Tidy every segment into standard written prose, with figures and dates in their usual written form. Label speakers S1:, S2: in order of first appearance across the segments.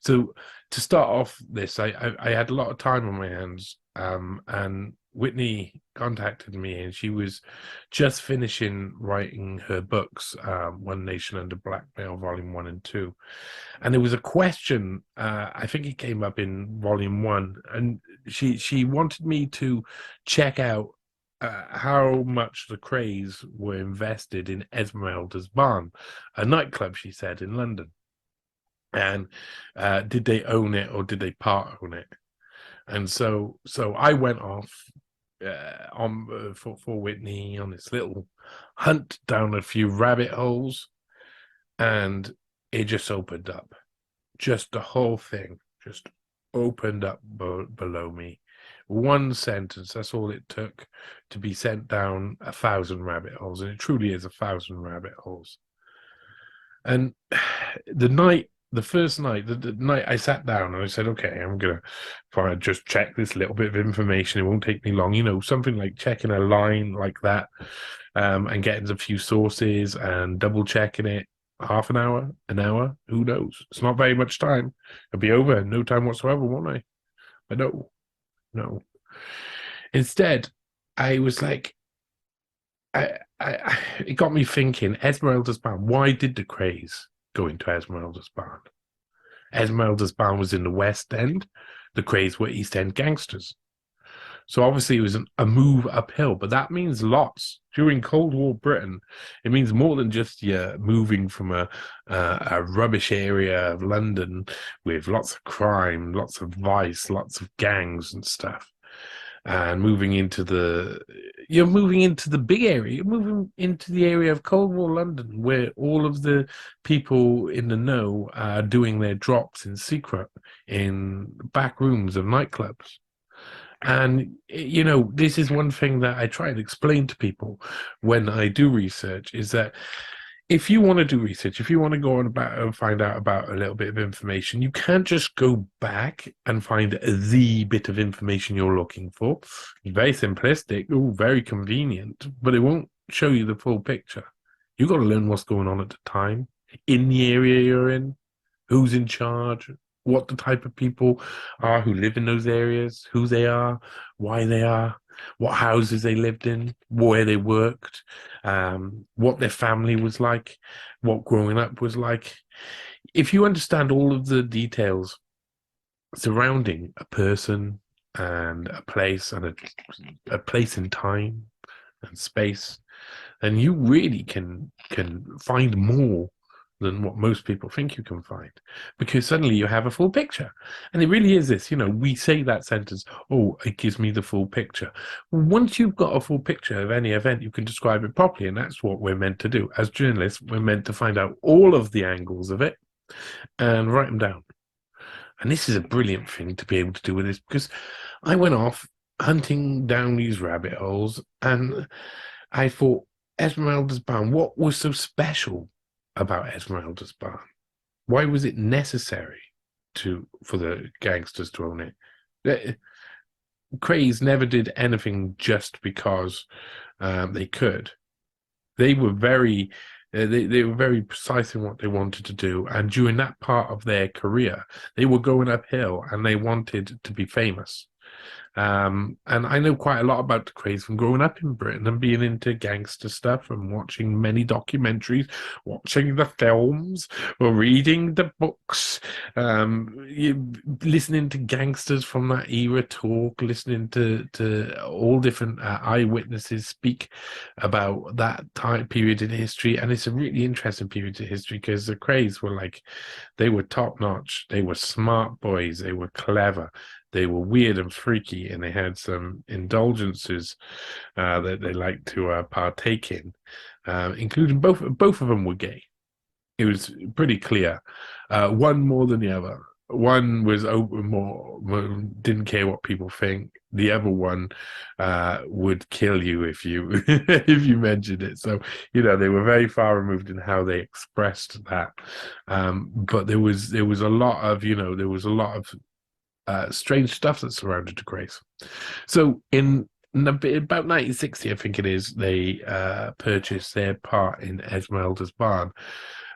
S1: So to start off this, I had a lot of time on my hands, and Whitney contacted me, and she was just finishing writing her books, One Nation Under Blackmail, Volume One and Two, and there was a question. I think it came up in Volume One, and she wanted me to check out how much the Krays were invested in Esmeralda's Barn, a nightclub, she said, in London. And did they own it or did they part own it? And so I went off on for Whitney on this little hunt down a few rabbit holes, and it just opened up. Just the whole thing just opened up below me. One sentence, that's all it took to be sent down 1,000 rabbit holes, and it truly is 1,000 rabbit holes. And the first night, the night I sat down and I said, okay, I'm going to try and just check this little bit of information. It won't take me long, something like checking a line like that, and getting a few sources and double checking it. Half an hour, who knows? It's not very much time. It'll be over in no time whatsoever, won't I? But no. Instead, I was like, it got me thinking, Esmeralda's Barn, why did the Krays go into Esmeralda's Barn? Esmeralda's Barn was in the West End. The Krays were East End gangsters. So obviously it was a move uphill, but that means lots. During Cold War Britain, it means more than just moving from a rubbish area of London with lots of crime, lots of vice, lots of gangs and stuff, and moving into the big area. You're moving into the area of Cold War London, where all of the people in the know are doing their drops in secret in back rooms of nightclubs. And, this is one thing that I try to explain to people when I do research, is that if you want to do research, if you want to go on about and find out about a little bit of information, you can't just go back and find the bit of information you're looking for. It's very simplistic, very convenient, but it won't show you the full picture. You've got to learn what's going on at the time, in the area you're in, who's in charge, what the type of people are who live in those areas, who they are, why they are, what houses they lived in, where they worked, what their family was like, what growing up was like. If you understand all of the details surrounding a person and a place and a place in time and space, then you really can find more than what most people think you can find, because suddenly you have a full picture. And it really is this, we say that sentence, oh, it gives me the full picture. Once you've got a full picture of any event, you can describe it properly, and that's what we're meant to do. As journalists, we're meant to find out all of the angles of it and write them down. And this is a brilliant thing to be able to do with this, because I went off hunting down these rabbit holes, and I thought, Esmeralda's Barn, what was so special about Esmeralda's Barn? Why was it necessary for the gangsters to own it? The Krays never did anything just because they could. They were they were very precise in what they wanted to do, and during that part of their career, they were going uphill and they wanted to be famous. And I know quite a lot about the Krays from growing up in Britain and being into gangster stuff and watching many documentaries, watching the films, or reading the books, listening to gangsters from that era talk, listening to all different eyewitnesses speak about that time period in history. And it's a really interesting period of history, because the Krays were they were top notch, they were smart boys, they were clever. They were weird and freaky, and they had some indulgences that they liked to partake in, including both of them were gay. It was pretty clear. One more than the other. One was open more, didn't care what people think. The other one would kill you if you if you mentioned it. So they were very far removed in how they expressed that. But there was a lot of strange stuff that surrounded the Krays. So in about 1960, I think it is, they purchased their part in Esmeralda's Barn.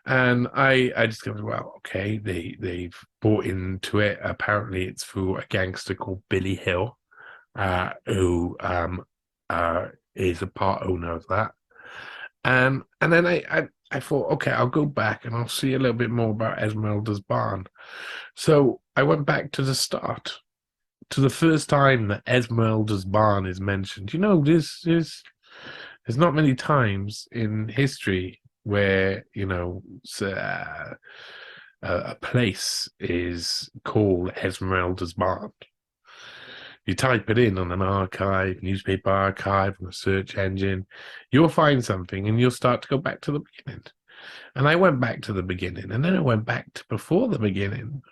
S1: And I discovered, well, okay, they've bought into it. Apparently, it's through a gangster called Billy Hill, who uh, is a part owner of that. And then I thought, okay, I'll go back and I'll see a little bit more about Esmeralda's barn. So I went back to the start, to the first time that Esmeralda's barn is mentioned. There's not many times in history where, a place is called Esmeralda's barn. You type it in on an archive, newspaper archive, on a search engine, you'll find something and you'll start to go back to the beginning. And I went back to the beginning, and then I went back to before the beginning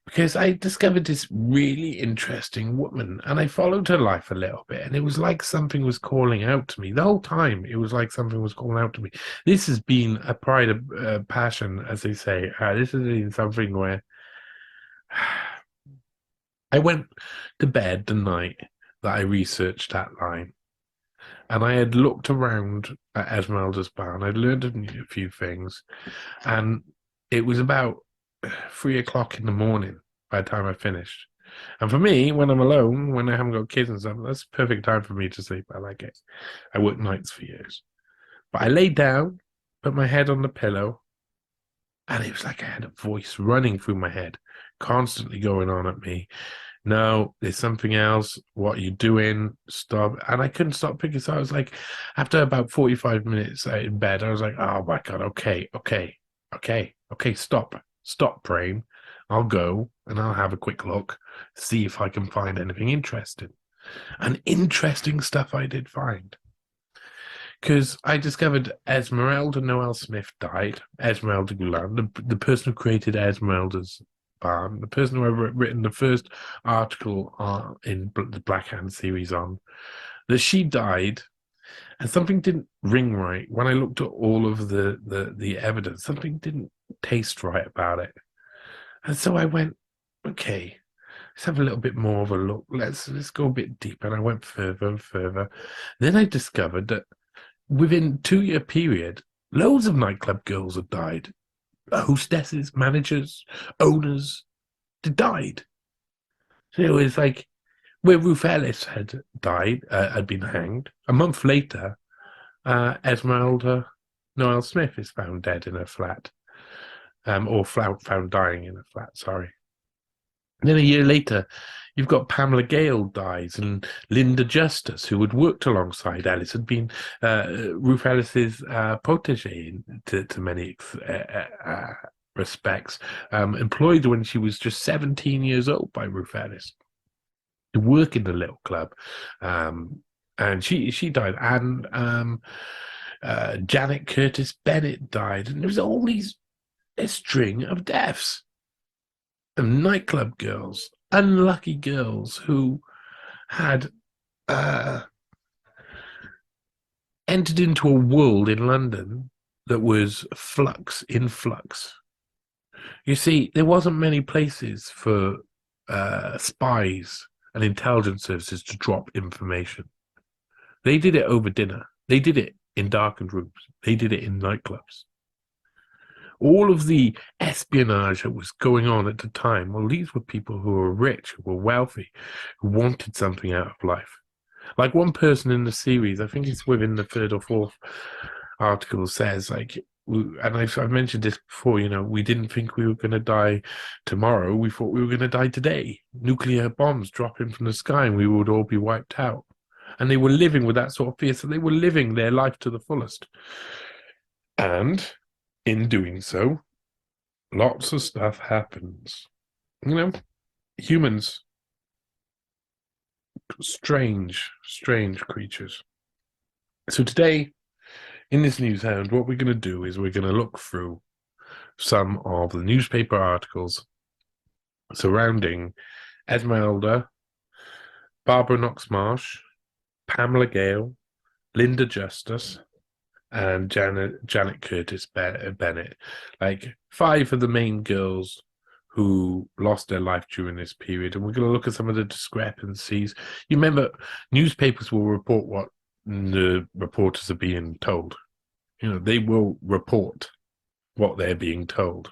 S1: because I discovered this really interesting woman, and I followed her life a little bit, and it was like something was calling out to me the whole time. It was like something was calling out to me. This has been a pride of passion, as they say. This has been something where I went to bed the night that I researched that line, and I had looked around at Esmeralda's barn. I'd learned a few things, and it was about 3 o'clock in the morning by the time I finished. And for me, when I'm alone, when I haven't got kids and stuff, that's the perfect time for me to sleep. I like it. I worked nights for years. But I laid down, put my head on the pillow, and it was like I had a voice running through my head, constantly going on at me. No, there's something else. What are you doing? Stop. And I couldn't stop thinking. So I was like, after about 45 minutes in bed, I was like, oh my God, okay, stop praying. I'll go and I'll have a quick look, see if I can find anything interesting. And interesting stuff I did find. Because I discovered Esmeralda Noel Smith died. Esmeralda Gulan, the person who created Esmeralda's barn, the person who ever written the first article in the Black Hand series on, that she died, and something didn't ring right. When I looked at all of the evidence, something didn't taste right about it. And so I went, okay, let's have a little bit more of a look. Let's go a bit deeper. And I went further and further. Then I discovered that within 2 year period, loads of nightclub girls had died. Hostesses, managers, owners, they died. So it was like where Ruth Ellis had died, had been hanged. A month later, Esmeralda Noel Smith is found dead in her flat, or found dying in a flat. Sorry. And then a year later, you've got Pamela Gale dies, and Linda Justice, who had worked alongside Ellis, had been Ruth Ellis's protege to many respects, employed when she was just 17 years old by Ruth Ellis to work in the little club. And she died, and Janet Curtis Bennett died, and there was always a string of deaths of nightclub girls, unlucky girls who had entered into a world in London that was in flux. You see, there wasn't many places for spies and intelligence services to drop information. They did it over dinner. They did it in darkened rooms. They did it in nightclubs. All of the espionage that was going on at the time, well, these were people who were rich, who were wealthy, who wanted something out of life. Like one person in the series, I think it's within the third or fourth article, says, like, and I've mentioned this before, we didn't think we were going to die tomorrow. We thought we were going to die today. Nuclear bombs dropping from the sky and we would all be wiped out. And they were living with that sort of fear. So they were living their life to the fullest. And in doing so, lots of stuff happens. Humans, strange creatures. So today, in this news hound, what we're going to do is we're going to look through some of the newspaper articles surrounding Esmeralda, Barbara Knox Marsh, Pamela Gale, Linda Justice, and Janet Curtis Bennett. Like 5 of the main girls who lost their life during this period. And we're going to look at some of the discrepancies. You remember, newspapers will report what the reporters are being told. They will report what they're being told.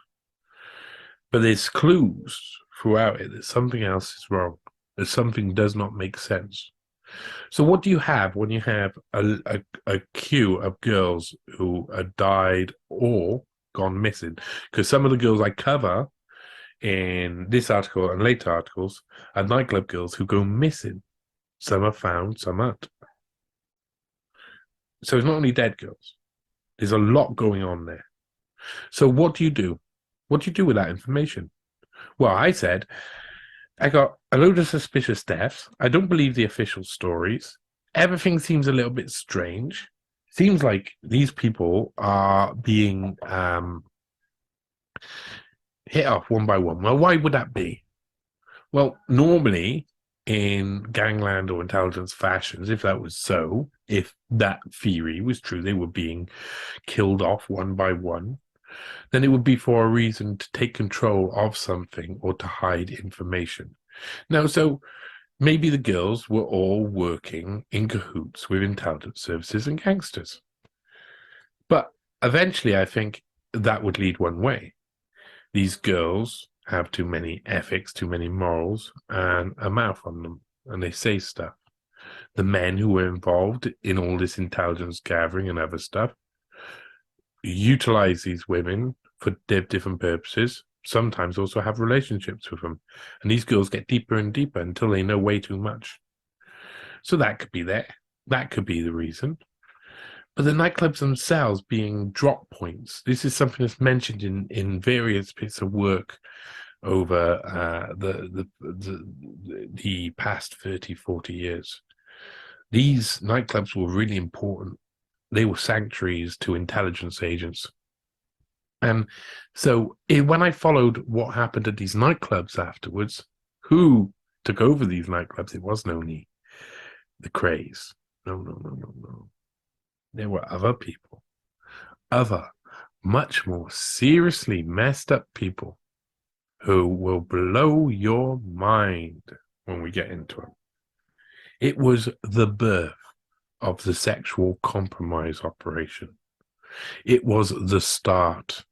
S1: But there's clues throughout it that something else is wrong, that something does not make sense. So what do you have when you have a queue of girls who have died or gone missing? Because some of the girls I cover in this article and later articles are nightclub girls who go missing. Some are found, some aren't. So it's not only dead girls. There's a lot going on there. So what do you do? What do you do with that information? Well, I said, I got a load of suspicious deaths. I don't believe the official stories. Everything seems a little bit strange. Seems like these people are being hit off one by one. Well, why would that be? Well, normally in gangland or intelligence fashions, if that was so, if that theory was true, they were being killed off one by one, then it would be for a reason to take control of something or to hide information. Now, so maybe the girls were all working in cahoots with intelligence services and gangsters. But eventually, I think that would lead one way. These girls have too many ethics, too many morals, and a mouth on them, and they say stuff. The men who were involved in all this intelligence gathering and other stuff utilize these women for different purposes, sometimes also have relationships with them. And these girls get deeper and deeper until they know way too much. So that could be there. That could be the reason. But the nightclubs themselves being drop points, this is something that's mentioned in various bits of work over the past 30, 40 years. These nightclubs were really important. They were sanctuaries to intelligence agents. And so when I followed what happened at these nightclubs afterwards, who took over these nightclubs, it wasn't only the Krays. No. There were other people, other much more seriously messed up people who will blow your mind when we get into them. It was the birth of the sexual compromise operation. It was the start